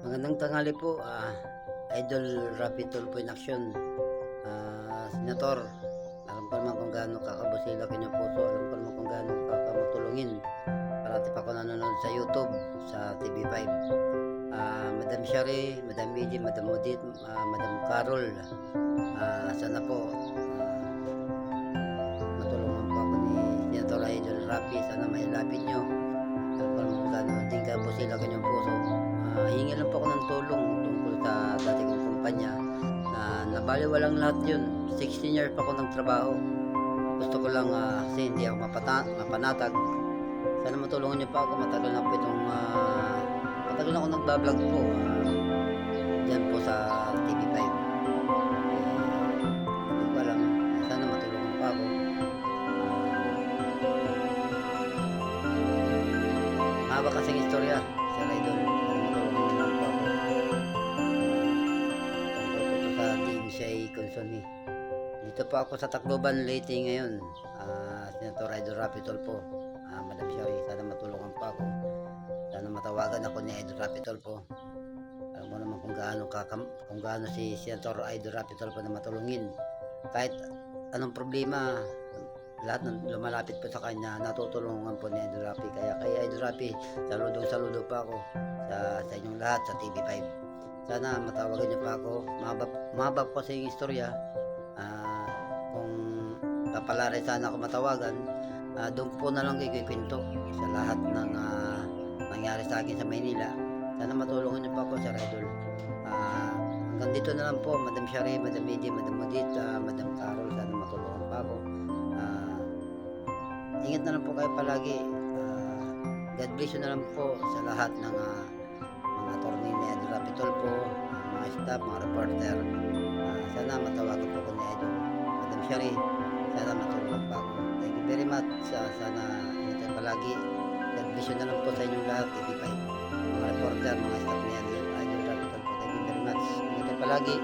Magandang tanghali po, Idol Rapi Tulfo in action. Senator, alam ko naman kung gaano kakabusila kanyang puso, alam ko naman kung gaano kakamutulungin. Parati pa ako nanonood sa YouTube, sa TV5. Madam Shari, Madam Midi, Madam Odit, Madam Carol, sana po matulungan po ako ni Senator Idol Rapi. Sana mailapit nyo. Alam ko naman kung gaano din kabusila kanyang puso. Hingi lang po ako ng tulong tungkol sa dati kong kumpanya na nabaliwalang lahat yun. 16 years pa ako nagtrabaho. Gusto ko lang kasi hindi ako mapanatag. Sana matulungan niyo pa ako. Matagal na po itong matagal na ako nagbablog po dyan po sa TV5. Hindi ko alam. Sana matulungan pa ako. Mahaba kasing istorya sa Idol. Consoni. Dito po ako sa Tacloban, Leyte ngayon. Senator Idol Rapi Tulfo, Madam Shari, sana matulungan pa ako. Sana matawagan ako ni Idol Rapi Tulfo. Alam mo naman kung gaano si Senator Idol Rapi Tulfo na matulungin. Kahit anong problema, lahat ng lumalapit po sa kanya, natutulungan po ni Idol Rapi. Kaya kay Idol Rapi, saludo pa ako sa inyong lahat sa TV5. Sana matawagan niyo pa ako. Mahaba po kasi yung istorya. Kung kapalari sana ako matawagan, doon po na lang kikwento sa lahat ng nangyari sa akin sa Maynila. Sana matulungan niyo pa ako, Sir Idol. Hanggang dito na lang po, Madam Shari, Madam Midi, Madam Odit, Madam Carol. Sana matulungan pa ako. Ingat na lang po kayo palagi. God bless you na lang po sa lahat ng mga attorney ni Idol Rapi Tulfo, mga staff, mga reporter. Sana matawagan po ko ni Idol Madam Shari. Sana matulungan pa ako. Thank you very much. Sana ingat tayo palagi. God bless you na lang po sa inyong lahat. TV5, mga reporter, mga staff ni Idol Rapi Tulfo. Thank you very much. Ingat tayo palagi.